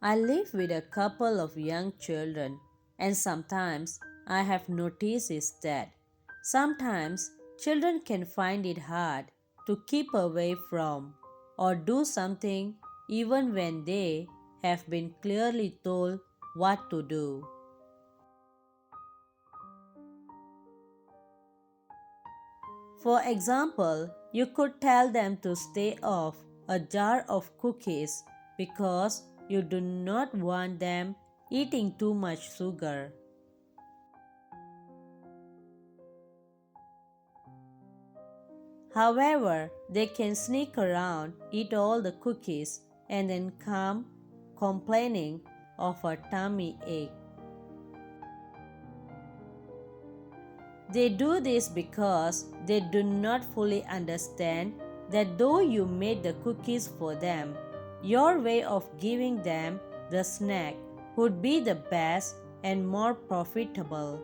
I live with a couple of young children, and sometimes I have noticed is that sometimes children can find it hard to keep away from or do something even when they have been clearly told what to do. For example, you could tell them to stay off a jar of cookies because you do not want them eating too much sugar. However, they can sneak around, eat all the cookies, and then come complaining of a tummy ache. They do this because they do not fully understand that though you made the cookies for them, your way of giving them the snack would be the best and more profitable.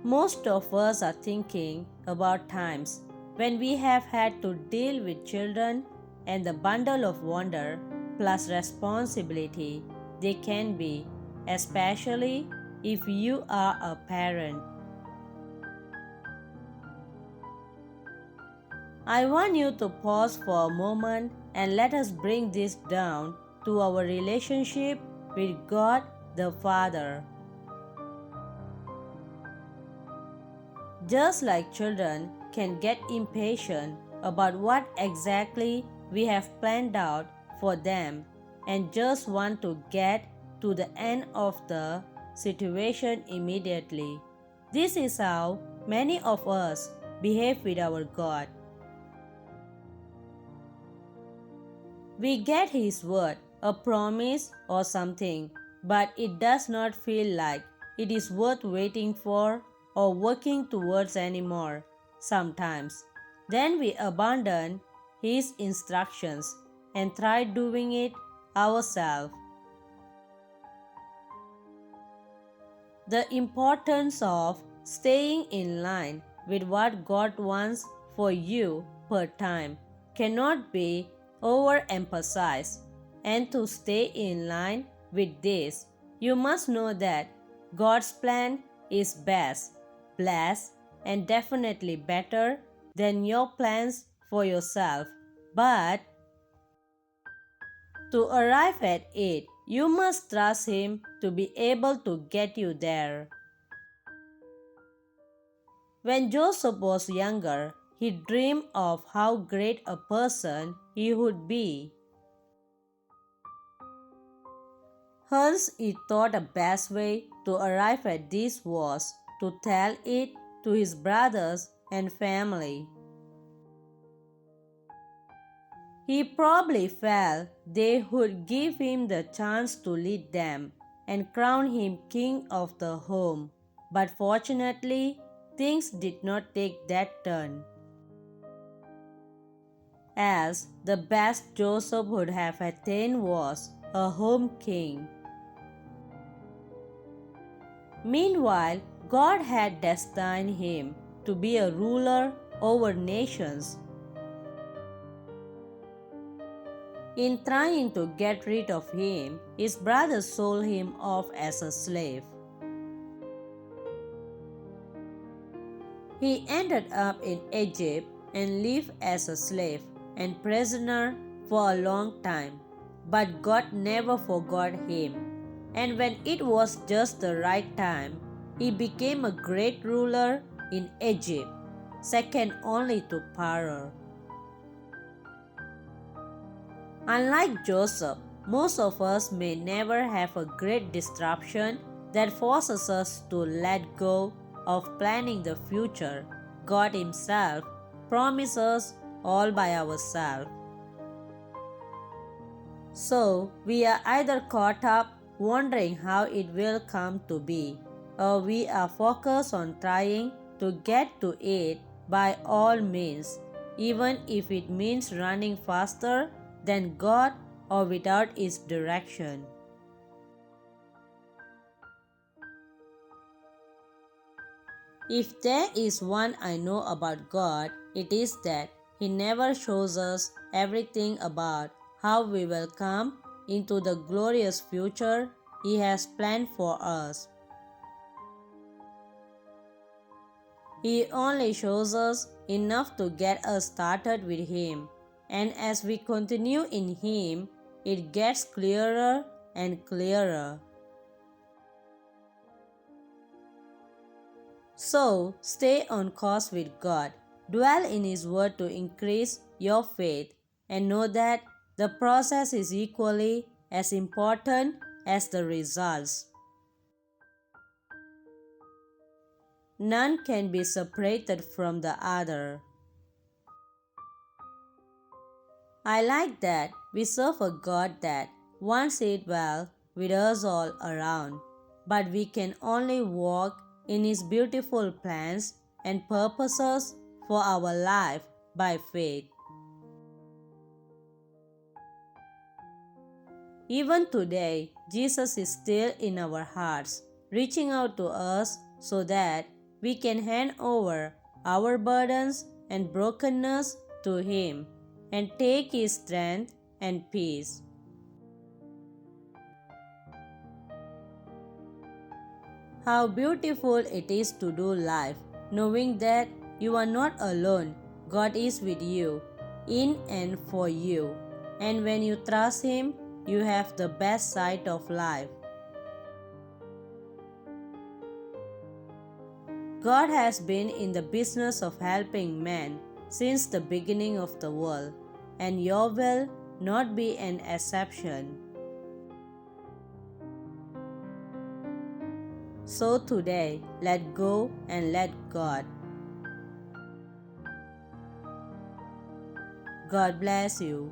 Most of us are thinking about times when we have had to deal with children and the bundle of wonder plus responsibility they can be, especially if you are a parent. I want you to pause for a moment and let us bring this down to our relationship with God the Father. Just like children can get impatient about what exactly we have planned out for them and just want to get to the end of the situation immediately. This is how many of us behave with our God. We get His word, a promise or something, but it does not feel like it is worth waiting for or working towards anymore sometimes. Then we abandon His instructions and try doing it ourselves. The importance of staying in line with what God wants for you per time cannot be overemphasized. And to stay in line with this, you must know that God's plan is best, blessed, and definitely better than your plans for yourself. But to arrive at it, you must trust Him to be able to get you there. When Joseph was younger, he dreamed of how great a person he would be. Hence, he thought the best way to arrive at this was to tell it to his brothers and family. He probably felt they would give him the chance to lead them and crown him king of the home. But fortunately, things did not take that turn. As the best Joseph would have attained was a home king. Meanwhile, God had destined him to be a ruler over nations. In trying to get rid of him, his brothers sold him off as a slave. He ended up in Egypt and lived as a slave and prisoner for a long time. But God never forgot him, and when it was just the right time, he became a great ruler in Egypt, second only to Pharaoh. Unlike Joseph, most of us may never have a great disruption that forces us to let go of planning the future. God Himself promises all by ourselves. So, we are either caught up wondering how it will come to be, or we are focused on trying to get to it by all means, even if it means running faster than God or without His direction. If there is one I know about God, it is that He never shows us everything about how we will come into the glorious future He has planned for us. He only shows us enough to get us started with Him, and as we continue in Him, it gets clearer and clearer. So, stay on course with God, dwell in His Word to increase your faith, and know that the process is equally as important as the results. None can be separated from the other. I like that we serve a God that wants it well with us all around, but we can only walk in His beautiful plans and purposes for our life by faith. Even today, Jesus is still in our hearts, reaching out to us so that we can hand over our burdens and brokenness to Him and take His strength and peace. How beautiful it is to do life, knowing that you are not alone. God is with you, in and for you. And when you trust Him, you have the best side of life. God has been in the business of helping man since the beginning of the world, and your will not be an exception. So today, let go and let God. God bless you.